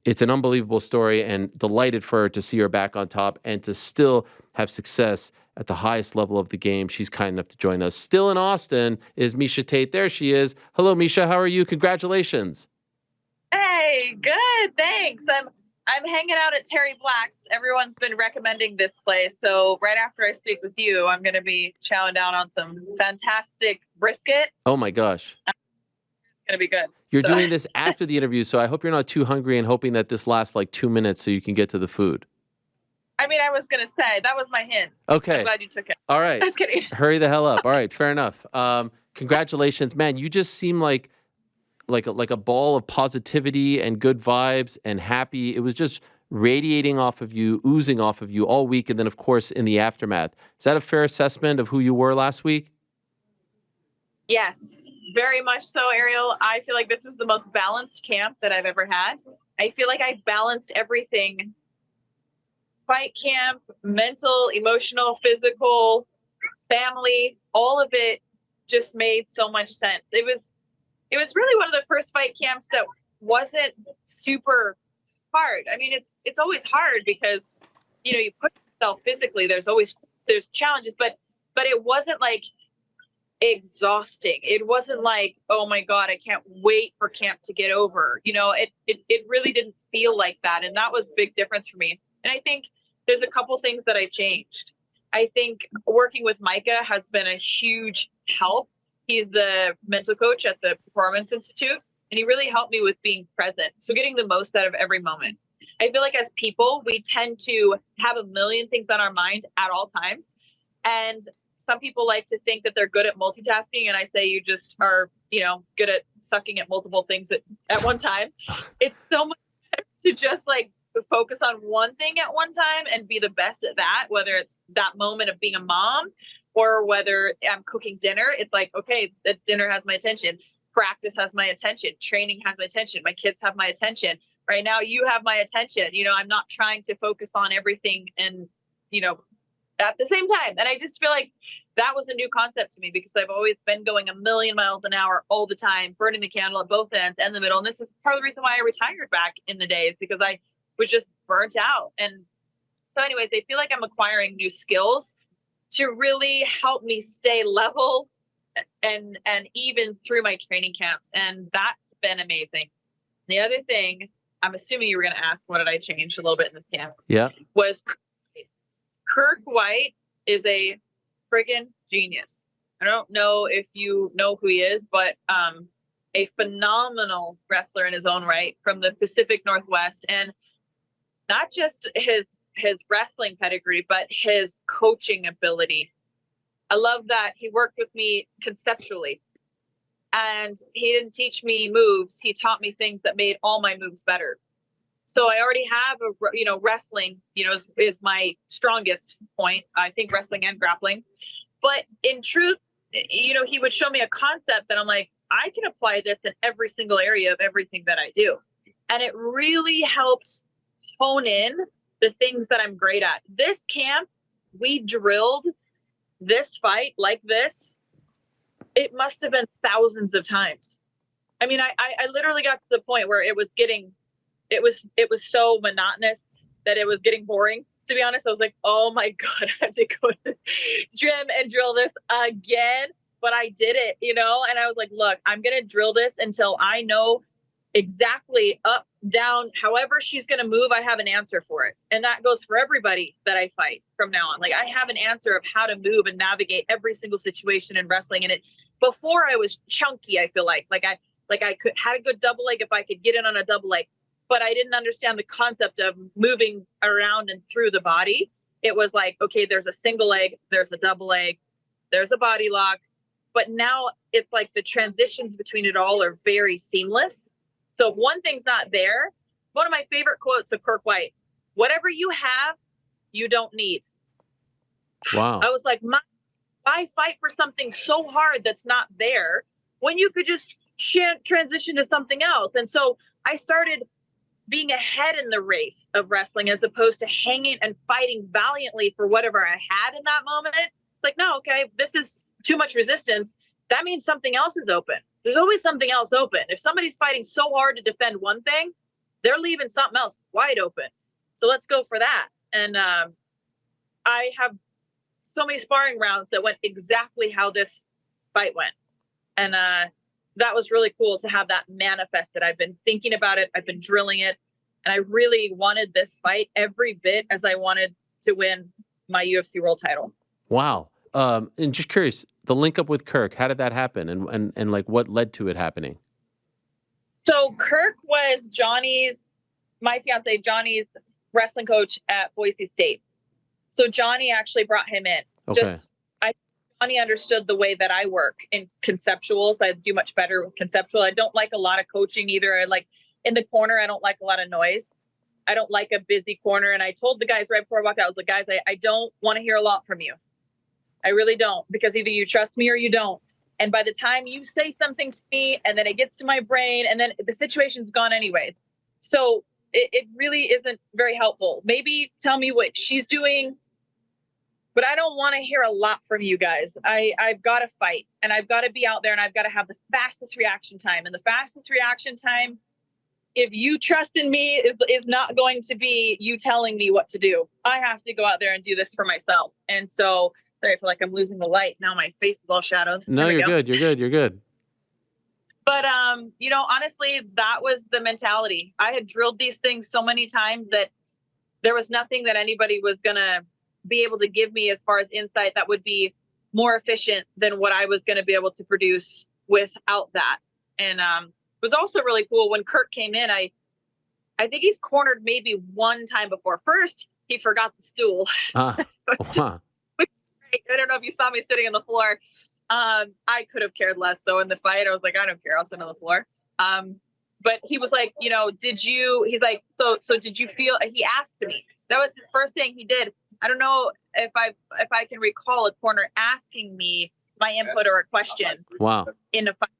It's an unbelievable story, and delighted for her to see her back on top and to still have success at the highest level of the game. She's kind enough to join us. Still in Austin is Miesha Tate. There she is. Hello, Miesha. How are you? Congratulations. Hey, good. Thanks. I'm hanging out at Terry Black's. Everyone's been recommending this place. So right after I speak with you, I'm going to be chowing down on some fantastic brisket. Oh my gosh. It's going to be good. You're So doing this after the interview, so I hope you're not too hungry and hoping that this lasts like 2 minutes so you can get to the food. I mean, I was going to say that was my hint. Okay. I'm glad you took it. All right. Just kidding. Hurry the hell up. All right. Fair enough. Congratulations, man. You just seem like a ball of positivity and good vibes and happy. It was just radiating off of you, oozing off of you all week. And then, of course, in the aftermath. Is that a fair assessment of who you were last week? Yes, very much so, Ariel. I feel like this was the most balanced camp that I've ever had. I feel like I balanced everything: fight camp, mental, emotional, physical, family, all of it just made so much sense. It was really one of the first fight camps that wasn't super hard. I mean, it's always hard because, you put yourself physically, there's challenges, but it wasn't like exhausting. It wasn't like, oh my God, I can't wait for camp to get over. It really didn't feel like that. And that was a big difference for me. And I think there's a couple things that I changed. I think working with Micah has been a huge help. He's the mental coach at the Performance Institute, and he really helped me with being present. So getting the most out of every moment. I feel like as people, we tend to have a million things on our mind at all times. And some people like to think that they're good at multitasking. And I say you just are, good at sucking at multiple things at one time. It's so much better to just like focus on one thing at one time and be the best at that, whether it's that moment of being a mom or whether I'm cooking dinner. It's like, okay, the dinner has my attention. Practice has my attention. Training has my attention. My kids have my attention. Right now, you have my attention. I'm not trying to focus on everything and, at the same time. And I just feel like that was a new concept to me because I've always been going a million miles an hour all the time, burning the candle at both ends and the middle. And this is part of the reason why I retired back in the days, because I was just burnt out. And so anyways, I feel like I'm acquiring new skills to really help me stay level and even through my training camps. And that's been amazing. The other thing, I'm assuming you were going to ask, what did I change a little bit in this camp? Yeah. Was Kirk White is a friggin' genius. I don't know if you know who he is, but a phenomenal wrestler in his own right from the Pacific Northwest. And not just his wrestling pedigree, but his coaching ability. I love that he worked with me conceptually. And he didn't teach me moves. He taught me things that made all my moves better. So I already have wrestling, is my strongest point. I think wrestling and grappling. But in truth, he would show me a concept that I'm like, I can apply this in every single area of everything that I do. And it really helped hone in the things that I'm great at. This camp, we drilled this fight like this. It must have been thousands of times. I mean, I literally got to the point where it was so monotonous that it was getting boring. To be honest, I was like, oh my God, I have to go to the gym and drill this again. But I did it, and I was like, look, I'm going to drill this until I know exactly up, down, however she's going to move. I have an answer for it. And that goes for everybody that I fight from now on. Like I have an answer of how to move and navigate every single situation in wrestling. And before I was chunky, I feel like I had a good double leg if I could get in on a double leg, but I didn't understand the concept of moving around and through the body. It was like, okay, there's a single leg, there's a double leg, there's a body lock. But now it's like the transitions between it all are very seamless. So if one thing's not there, one of my favorite quotes of Kirk White, whatever you have, you don't need. Wow. I was like, why fight for something so hard that's not there when you could just transition to something else? And so I started being ahead in the race of wrestling as opposed to hanging and fighting valiantly for whatever I had in that moment. Like, no, okay, this is too much resistance. That means something else is open. There's always something else open. If somebody's fighting so hard to defend one thing, they're leaving something else wide open. So let's go for that. And I have so many sparring rounds that went exactly how this fight went. And that was really cool to have that manifested. I've been thinking about it. I've been drilling it. And I really wanted this fight every bit as I wanted to win my UFC world title. Wow. And just curious, the link up with Kirk, how did that happen? And like what led to it happening? So Kirk was my fiance, Johnny's wrestling coach at Boise State. So Johnny actually brought him in. Okay. Johnny understood the way that I work in conceptual. So I do much better with conceptual. I don't like a lot of coaching either. I like in the corner, I don't like a lot of noise. I don't like a busy corner. And I told the guys right before I walked out, I was like, guys, I don't want to hear a lot from you. I really don't, because either you trust me or you don't. And by the time you say something to me and then it gets to my brain and then the situation's gone anyways. So it really isn't very helpful. Maybe tell me what she's doing, but I don't want to hear a lot from you guys. I've got to fight and I've got to be out there and I've got to have the fastest reaction time. And the fastest reaction time, if you trust in me, is not going to be you telling me what to do. I have to go out there and do this for myself. And so, sorry, I feel like I'm losing the light. Now my face is all shadowed. No, you're good. You're good. You're good. But, honestly, that was the mentality. I had drilled these things so many times that there was nothing that anybody was going to be able to give me as far as insight that would be more efficient than what I was going to be able to produce without that. And it was also really cool when Kirk came in. I think he's cornered maybe one time before. First, he forgot the stool. Huh. I don't know if you saw me sitting on the floor. I could have cared less though in the fight. I was like, I don't care. I'll sit on the floor. But he was like, he's like, so did you feel, he asked me, that was the first thing he did. I don't know if I can recall a corner asking me my input or a question. Wow. In a fight.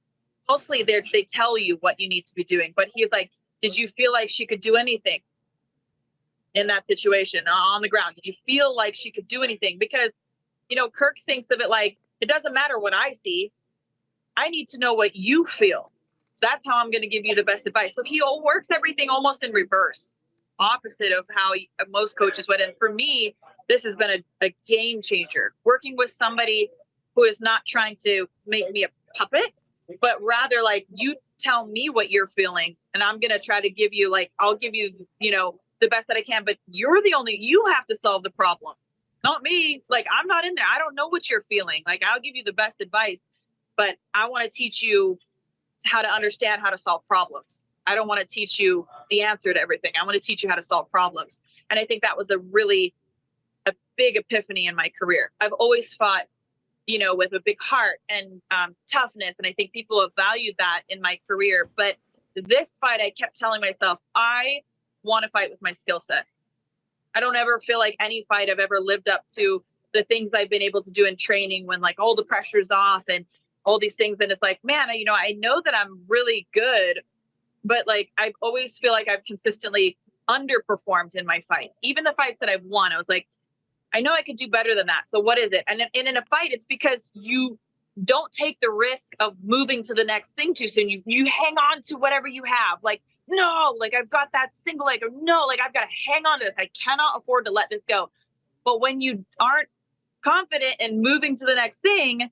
Mostly they tell you what you need to be doing. But he's like, did you feel like she could do anything in that situation on the ground? Did you feel like she could do anything? Because, Kirk thinks of it like, it doesn't matter what I see. I need to know what you feel. So that's how I'm going to give you the best advice. So he works everything almost in reverse, opposite of how most coaches would. And for me, this has been a game changer. Working with somebody who is not trying to make me a puppet, but rather like, you tell me what you're feeling and I'm going to try to give you, like, I'll give you, the best that I can, but you have to solve the problem. Not me. Like, I'm not in there. I don't know what you're feeling. Like, I'll give you the best advice, but I want to teach you how to understand how to solve problems. I don't want to teach you the answer to everything. I want to teach you how to solve problems. And I think that was a big epiphany in my career. I've always fought, with a big heart and toughness. And I think people have valued that in my career. But this fight, I kept telling myself, I want to fight with my skill set. I don't ever feel like any fight I've ever lived up to the things I've been able to do in training when like all the pressure's off and all these things. And it's like, man, I know that I'm really good, but like, I always feel like I've consistently underperformed in my fights. Even the fights that I've won, I was like, I know I could do better than that. So what is it? And in a fight, it's because you don't take the risk of moving to the next thing too soon. You hang on to whatever you have. Like, no, like I've got that single leg, or no, like I've got to hang on to this. I cannot afford to let this go. But when you aren't confident in moving to the next thing,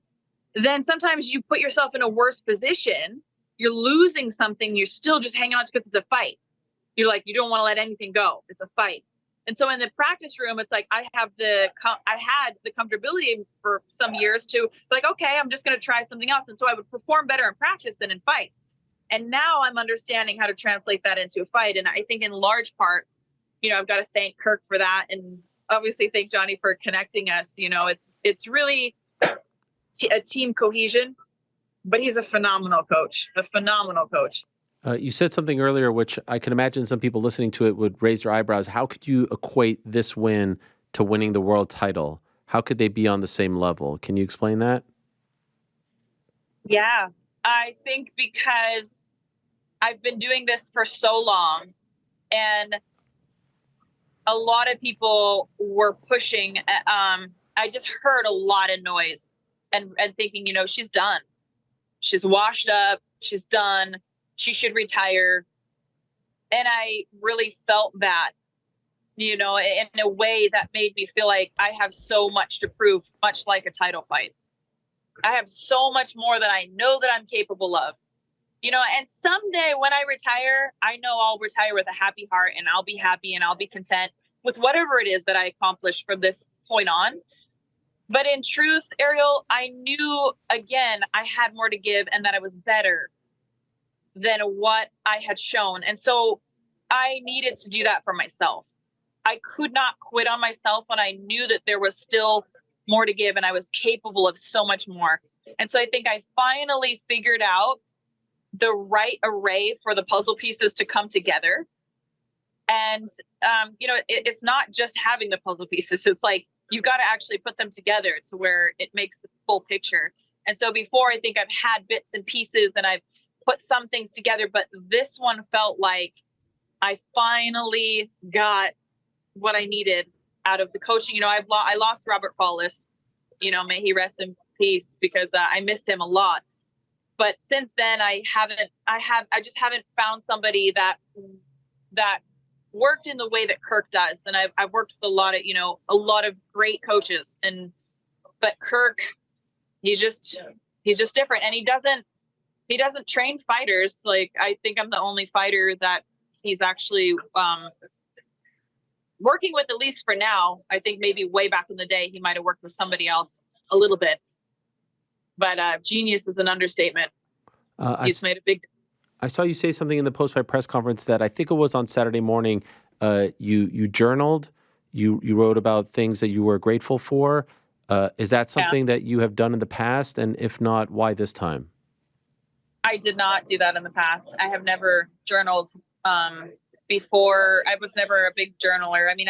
then sometimes you put yourself in a worse position. You're losing something. You're still just hanging on to because it's a fight. You're like, you don't want to let anything go. It's a fight. And so in the practice room, it's like I had the comfortability for some years to like, okay, I'm just going to try something else. And so I would perform better in practice than in fights. And now I'm understanding how to translate that into a fight. And I think in large part, I've got to thank Kirk for that. And obviously thank Johnny for connecting us. It's really a team cohesion, but he's a phenomenal coach. You said something earlier, which I can imagine some people listening to it would raise their eyebrows. How could you equate this win to winning the world title? How could they be on the same level? Can you explain that? Yeah, I think because I've been doing this for so long and a lot of people were pushing. I just heard a lot of noise and thinking, she's done. She's washed up. She's done. She should retire. And I really felt that, you know, in a way that made me feel like I have so much to prove, much like a title fight. I have so much more that I know that I'm capable of, you know, and someday when I retire, I know I'll retire with a happy heart and I'll be happy and I'll be content with whatever it is that I accomplish from this point on. But in truth, Ariel, I knew again, I had more to give and that I was better than what I had shown. And so I needed to do that for myself. I could not quit on myself when I knew that there was still more to give and I was capable of so much more. And so I think I finally figured out the right array for the puzzle pieces to come together. And, you know, it's not just having the puzzle pieces. It's like, you got to actually put them together to where it makes the full picture. And so before, I think I've had bits and pieces and I've put some things together, but this one felt like I finally got what I needed out of the coaching. You know, I lost Robert Follis, you know, may he rest in peace, because I miss him a lot. But since then, I just haven't found somebody that worked in the way that Kirk does. And I've worked with a lot of great coaches, but Kirk, he's just different, and he doesn't train fighters. Like, I think I'm the only fighter that he's actually working with, at least for now. I think maybe way back in the day, he might have worked with somebody else a little bit, but genius is an understatement. He's made a big. I saw you say something in the post-fight press conference that I think it was on Saturday morning. You journaled, you wrote about things that you were grateful for. Is that something that you have done in the past? And if not, why this time? I did not do that in the past. I have never journaled before. I was never a big journaler. I mean,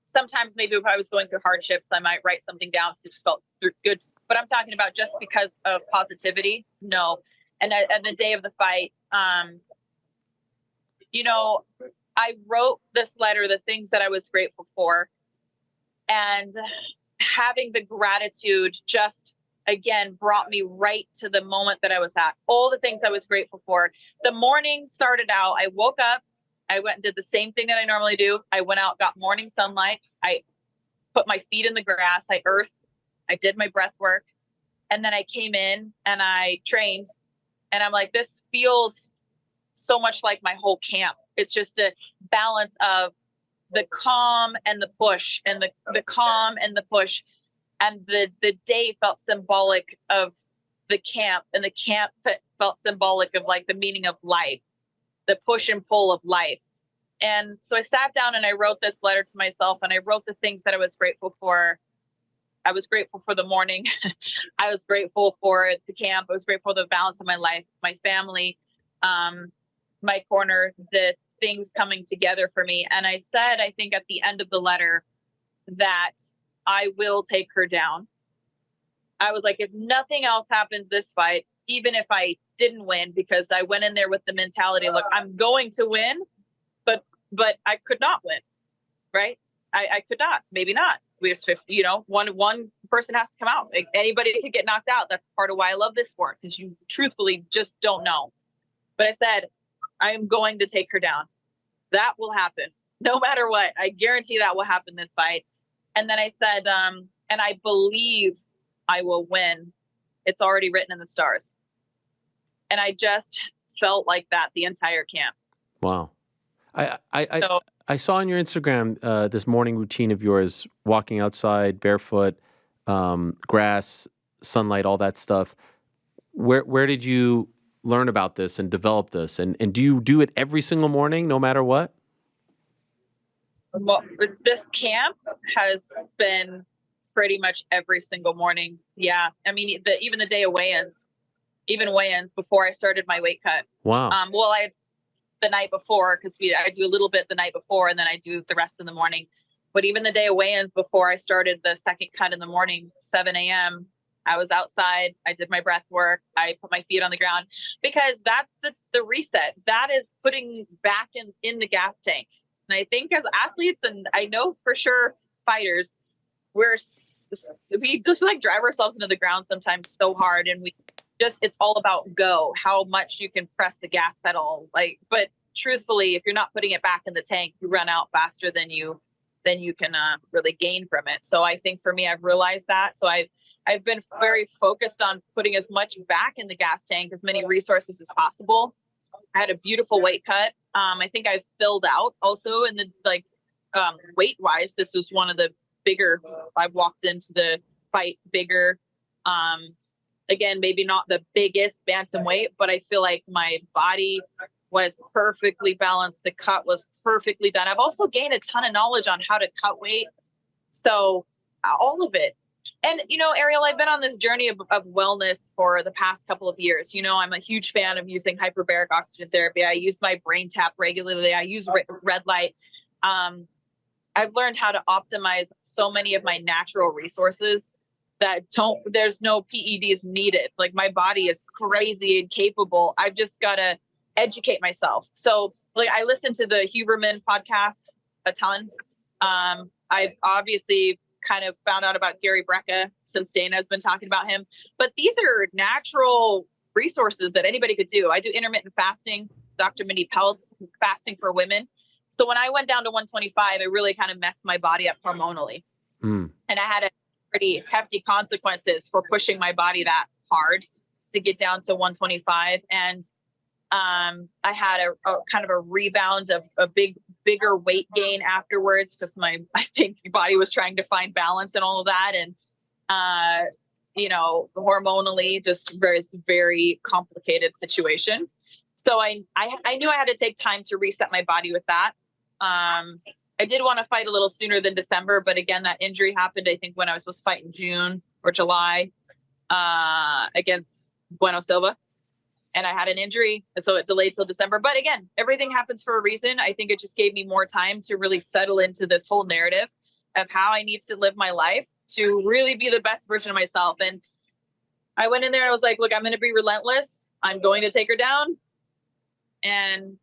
sometimes maybe if I was going through hardships, I might write something down because it just felt good. But I'm talking about just because of positivity. No. And at the day of the fight, you know, I wrote this letter, the things that I was grateful for, and having the gratitude just, again, brought me right to the moment that I was at. All the things I was grateful for. The morning started out, I woke up, I went and did the same thing that I normally do. I went out, got morning sunlight. I put my feet in the grass. I earthed. I did my breath work. And then I came in and I trained. And I'm like, this feels so much like my whole camp. It's just a balance of the calm and the push, and the calm and the push. And the day felt symbolic of the camp, and the camp felt symbolic of like the meaning of life, the push and pull of life. And so I sat down and I wrote this letter to myself, and I wrote the things that I was grateful for. I was grateful for the morning. I was grateful for the camp. I was grateful for the balance of my life, my family, my corner, the things coming together for me. And I said, I think at the end of the letter, that I will take her down. I was like, if nothing else happens this fight, even if I didn't win, because I went in there with the mentality, look, I'm going to win, but I could not win, right? I could not, maybe not. We just, you know, one person has to come out. Like, anybody could get knocked out. That's part of why I love this sport, because you truthfully just don't know. But I said, I am going to take her down. That will happen, no matter what. I guarantee that will happen this fight. And then I said, and I believe I will win. It's already written in the stars. And I just felt like that the entire camp. Wow. I saw on your Instagram this morning routine of yours, walking outside barefoot, grass, sunlight, all that stuff. Where did you learn about this and develop this? And do you do it every single morning, no matter what? Well, this camp has been pretty much every single morning. Yeah. I mean, even the day of weigh-ins, before I started my weight cut. Wow. Well, the night before, because I do a little bit the night before, and then I do the rest in the morning. But even the day of weigh-ins, before I started the second cut in the morning, 7 a.m., I was outside. I did my breath work. I put my feet on the ground, because that's the reset. That is putting back in the gas tank. And I think as athletes, and I know for sure fighters, we just like drive ourselves into the ground sometimes so hard, and it's all about go, how much you can press the gas pedal. But truthfully, if you're not putting it back in the tank, you run out faster than you can really gain from it. So I think for me, I've realized that. So I've been very focused on putting as much back in the gas tank, as many resources as possible. I had a beautiful weight cut. I think I've filled out also in the weight wise. This was one of the bigger. I walked into the fight bigger. Again, maybe not the biggest bantamweight, but I feel like my body was perfectly balanced. The cut was perfectly done. I've also gained a ton of knowledge on how to cut weight. So all of it. And, Ariel, I've been on this journey of wellness for the past couple of years. I'm a huge fan of using hyperbaric oxygen therapy. I use my brain tap regularly. I use red light. I've learned how to optimize so many of my natural resources that there's no PEDs needed. Like, my body is crazy and capable. I've just got to educate myself. So, like, I listen to the Huberman podcast a ton. I've obviously kind of found out about Gary Brecka since Dana has been talking about him. But these are natural resources that anybody could do. I do intermittent fasting, Dr. Mindy Peltz, fasting for women. So when I went down to 125, it really kind of messed my body up hormonally. And I had a pretty hefty consequences for pushing my body that hard to get down to 125. And I had a kind of a rebound of a bigger weight gain afterwards, because I think my body was trying to find balance and all of that. And, hormonally, just very, very complicated situation. So I knew I had to take time to reset my body with that. I did want to fight a little sooner than December, but again, that injury happened, I think, when I was supposed to fight in June or July, against Bueno Silva. And I had an injury, and so it delayed till December. But again, everything happens for a reason. I think it just gave me more time to really settle into this whole narrative of how I need to live my life to really be the best version of myself. And I went in there and I was like, look, I'm going to be relentless. I'm going to take her down. And,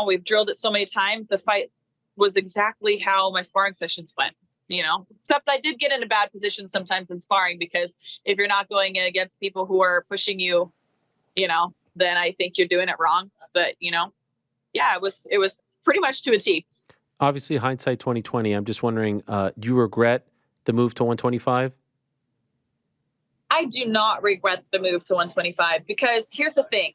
we've drilled it so many times. The fight was exactly how my sparring sessions went, except I did get in a bad position sometimes in sparring, because if you're not going against people who are pushing you, then I think you're doing it wrong. But, it was pretty much to a T. Obviously, hindsight 2020. I'm just wondering, do you regret the move to 125? I do not regret the move to 125, because here's the thing.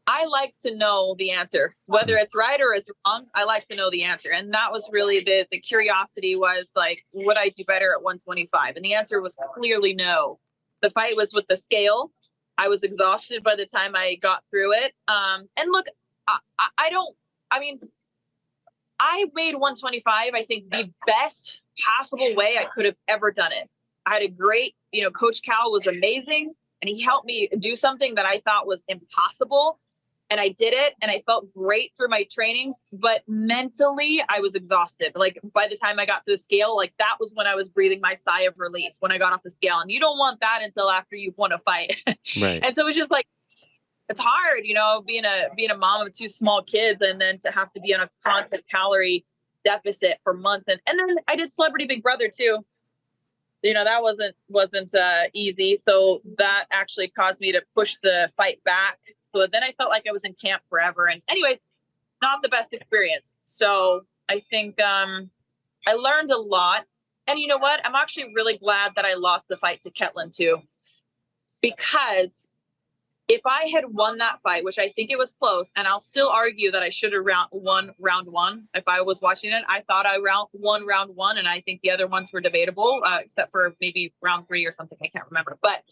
I like to know the answer, whether it's right or it's wrong. I like to know the answer. And that was really the curiosity, was like, would I do better at 125? And the answer was clearly no. The fight was with the scale. I was exhausted by the time I got through it. And look, I made 125, I think, the best possible way I could have ever done it. I had a great, Coach Cal was amazing, and he helped me do something that I thought was impossible. And I did it, and I felt great through my trainings, but mentally I was exhausted. Like, by the time I got to the scale, like, that was when I was breathing my sigh of relief when I got off the scale. And you don't want that until after you've won a fight. Right. And so it was just like, it's hard, being a mom of two small kids, and then to have to be on a constant calorie deficit for months. And then I did Celebrity Big Brother too. That wasn't easy. So that actually caused me to push the fight back. So then I felt like I was in camp forever. And anyways, not the best experience. So I think I learned a lot. And you know what? I'm actually really glad that I lost the fight to Ketlin too. Because if I had won that fight, which I think it was close, and I'll still argue that I should have won round one if I was watching it. I thought I won round one, and I think the other ones were debatable, except for maybe round 3 or something. I can't remember. But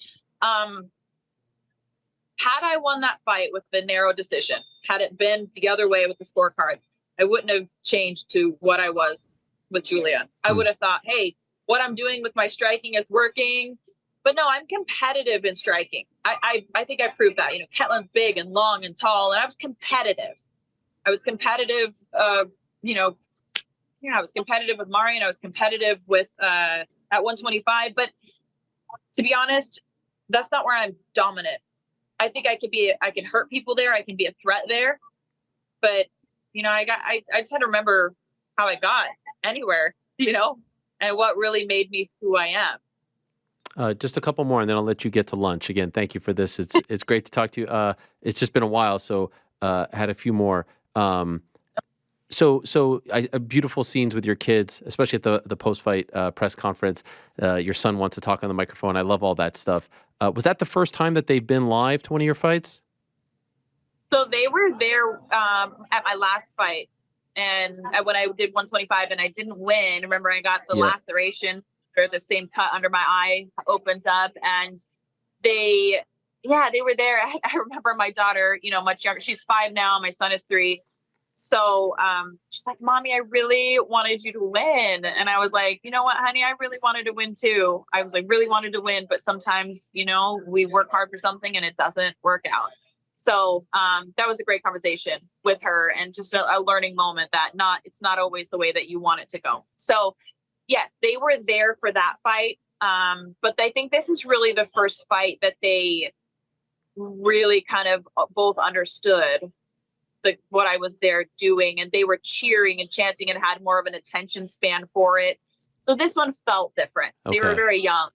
had I won that fight with the narrow decision, had it been the other way with the scorecards, I wouldn't have changed to what I was with Julia. I would have thought, hey, what I'm doing with my striking is working. But no, I'm competitive in striking. I think I proved that. Ketlin's big and long and tall, and I was competitive. I was competitive, I was competitive with Marion. I was competitive with at 125. But to be honest, that's not where I'm dominant. I think I can hurt people there. I can be a threat there. But, I just had to remember how I got anywhere, and what really made me who I am. Just a couple more, and then I'll let you get to lunch. Again, thank you for this. It's great to talk to you. It's just been a while, so had a few more. Um, beautiful scenes with your kids, especially at the post fight press conference. Your son wants to talk on the microphone. I love all that stuff. Was that the first time that they've been live to one of your fights? So they were there at my last fight, and when I did 125 and I didn't win. Remember, I got the Yeah. laceration or the same cut under my eye opened up, and they were there. I remember my daughter, much younger. She's 5 now. My son is 3. So she's like, "Mommy, I really wanted you to win." And I was like, "You know what, honey? I really wanted to win too. I was like, really wanted to win, but sometimes, we work hard for something and it doesn't work out." So that was a great conversation with her, and just a learning moment that it's not always the way that you want it to go. So yes, they were there for that fight. But I think this is really the first fight that they really kind of both understood what I was there doing, and they were cheering and chanting and had more of an attention span for it. So this one felt different. They were Okay. very young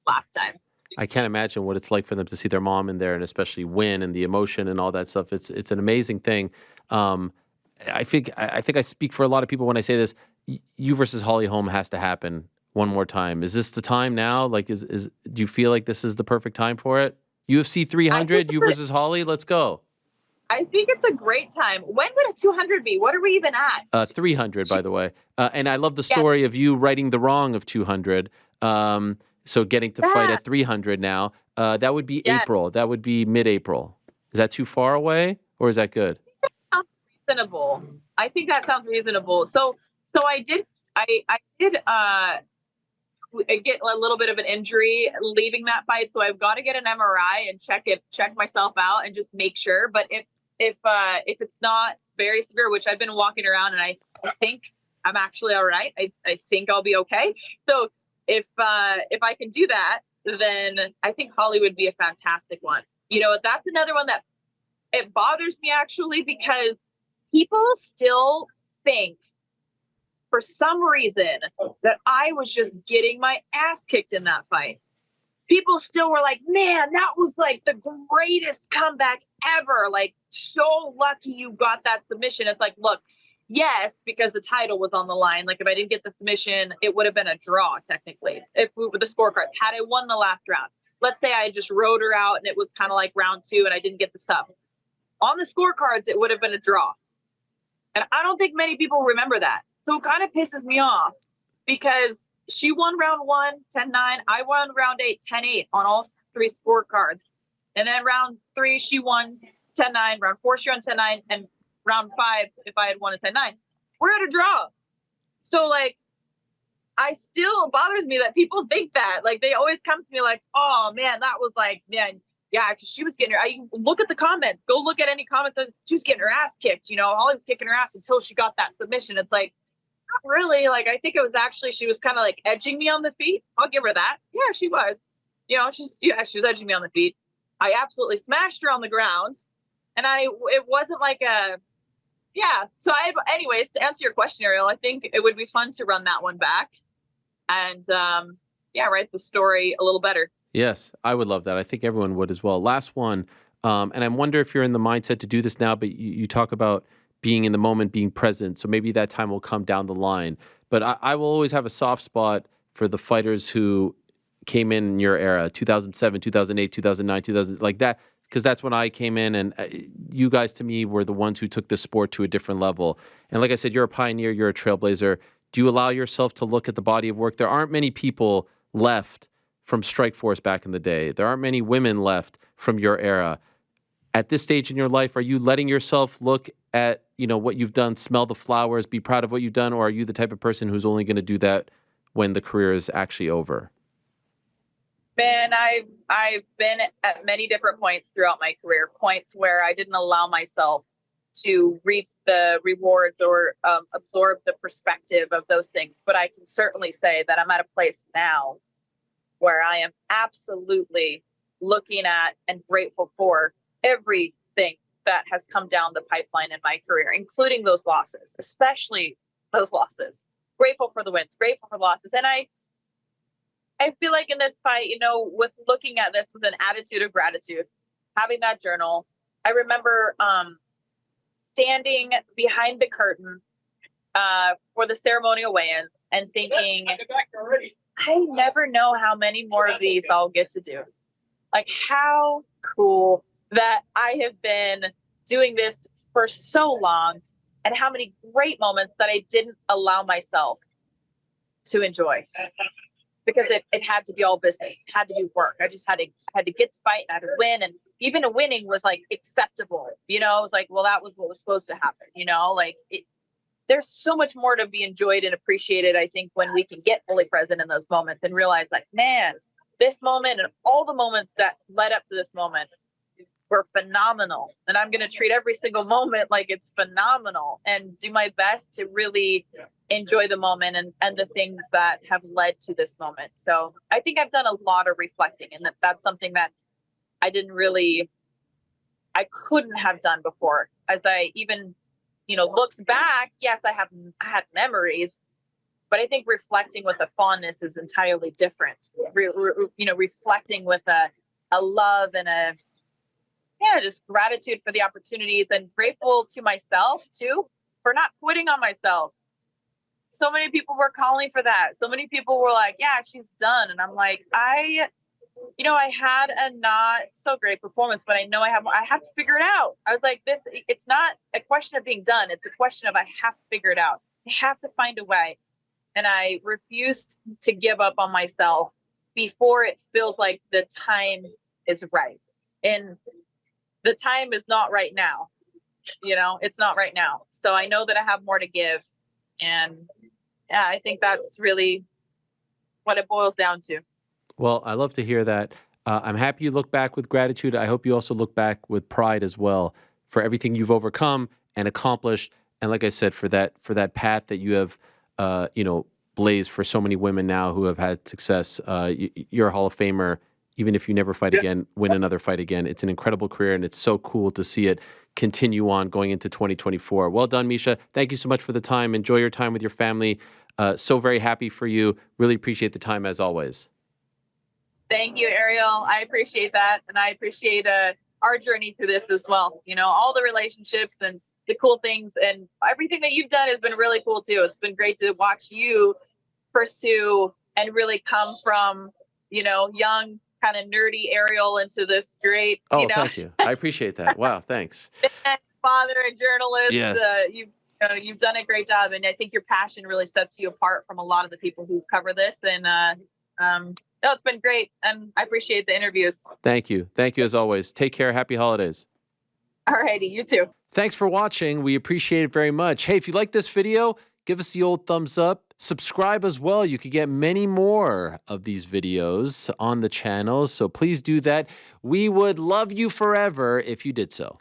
last time. I can't imagine what it's like for them to see their mom in there and especially win and the emotion and all that stuff. It's an amazing thing. I think I speak for a lot of people when I say this. You versus Holly Holm has to happen one more time. Is this the time now? Like, do you feel like this is the perfect time for it? UFC 300, you versus Holly. Let's go. I think it's a great time. When would a 200 be? What are we even at? 300, by the way. And I love the story of you righting the wrong of 200. So getting to fight at 300 now. That would be April. That would be mid-April. Is that too far away, or is that good? Sounds reasonable. I think that sounds reasonable. So I did get a little bit of an injury leaving that fight, so I've got to get an MRI and check myself out and just make sure. But if it's not very severe, which I've been walking around and I think I'm actually all right. I think I'll be okay. So if I can do that, then I think Holly would be a fantastic one. That's another one that it bothers me actually, because people still think for some reason that I was just getting my ass kicked in that fight. People still were like, "Man, that was like the greatest comeback ever. Like, so lucky you got that submission." It's like, look, yes, because the title was on the line. Like, if I didn't get the submission, it would have been a draw technically. If we were the scorecards, had I won the last round, let's say I just rode her out and it was kind of like round 2 and I didn't get the sub. On the scorecards, it would have been a draw. And I don't think many people remember that. So it kind of pisses me off, because she won round 1, 10-9. I won round 8, 10-8 on all 3 scorecards. And then round 3, she won 10-9. Round 4, she won 10-9. And round 5, if I had won a 10-9, we're at a draw. So, like, it bothers me that people think that. Like, they always come to me like, "Oh, man, that was like, man, yeah, she was getting her." I look at the comments. Go look at any comments that she was getting her ass kicked. Holly was kicking her ass until she got that submission. It's like, not really. Like, I think it was actually, she was kind of like edging me on the feet. I'll give her that. Yeah, she was. She was edging me on the feet. I absolutely smashed her on the ground, and it wasn't like a, yeah. So anyways, to answer your question, Ariel, I think it would be fun to run that one back, and write the story a little better. Yes, I would love that. I think everyone would as well. Last one, and I wonder if you're in the mindset to do this now, but you talk about being in the moment, being present. So maybe that time will come down the line. But I will always have a soft spot for the fighters who came in your era, 2007, 2008, 2009, 2000, like that, because that's when I came in, and you guys to me were the ones who took the sport to a different level. And like I said, you're a pioneer, you're a trailblazer. Do you allow yourself to look at the body of work? There aren't many people left from Strikeforce back in the day. There aren't many women left from your era. At this stage in your life, are you letting yourself look at, what you've done, smell the flowers, be proud of what you've done, or are you the type of person who's only going to do that when the career is actually over? Man, I've been at many different points throughout my career, points where I didn't allow myself to reap the rewards or absorb the perspective of those things. But I can certainly say that I'm at a place now where I am absolutely looking at and grateful for everything that has come down the pipeline in my career, including those losses, especially those losses. Grateful for the wins, grateful for the losses. And I feel like in this fight, with looking at this with an attitude of gratitude, having that journal, I remember standing behind the curtain for the ceremonial weigh-in and thinking, I never know how many more of these I'll get to do. Like, how cool that I have been doing this for so long, and how many great moments that I didn't allow myself to enjoy because it had to be all business. It had to be work. I just had to get the fight and I had to win. And even a winning was like acceptable. You know, it was like, well, that was what was supposed to happen. You know, like there's so much more to be enjoyed and appreciated, I think, when we can get fully present in those moments and realize, like, man, this moment and all the moments that led up to this moment were phenomenal. And I'm going to treat every single moment like it's phenomenal and do my best to really enjoy the moment and the things that have led to this moment. So I think I've done a lot of reflecting, and that's something that I couldn't have done before. As I even, looks back, yes, I had memories, but I think reflecting with a fondness is entirely different. Reflecting with a love and just gratitude for the opportunities, and grateful to myself too for not quitting on myself. So many people were calling for that. So many people were like, yeah, she's done. And I'm like, I had a not so great performance, but I know I have to figure it out. I was like, it's not a question of being done. It's a question of, I have to figure it out. I have to find a way. And I refused to give up on myself before it feels like the time is right. And the time is not right now. It's not right now. So I know that I have more to give. And yeah, I think that's really what it boils down to. Well, I love to hear that. I'm happy you look back with gratitude. I hope you also look back with pride as well for everything you've overcome and accomplished. And like I said, for that path that you have, blazed for so many women now who have had success. You're a Hall of Famer. Even if you never fight again, win another fight again. It's an incredible career, and it's so cool to see it continue on going into 2024. Well done, Miesha. Thank you so much for the time. Enjoy your time with your family. So very happy for you. Really appreciate the time as always. Thank you, Ariel. I appreciate that. And I appreciate our journey through this as well. All the relationships and the cool things and everything that you've done has been really cool too. It's been great to watch you pursue and really come from, young, kind of nerdy Ariel into this great, Thank you. I appreciate that. Wow. Thanks. Father and journalist. Yes. You've done a great job. And I think your passion really sets you apart from a lot of the people who cover this. And, no, it's been great, and I appreciate the interviews. Thank you. Thank you as always. Take care. Happy holidays. All righty. You too. Thanks for watching. We appreciate it very much. Hey, if you like this video, give us the old thumbs up. Subscribe as well. You could get many more of these videos on the channel, so please do that. We would love you forever if you did so.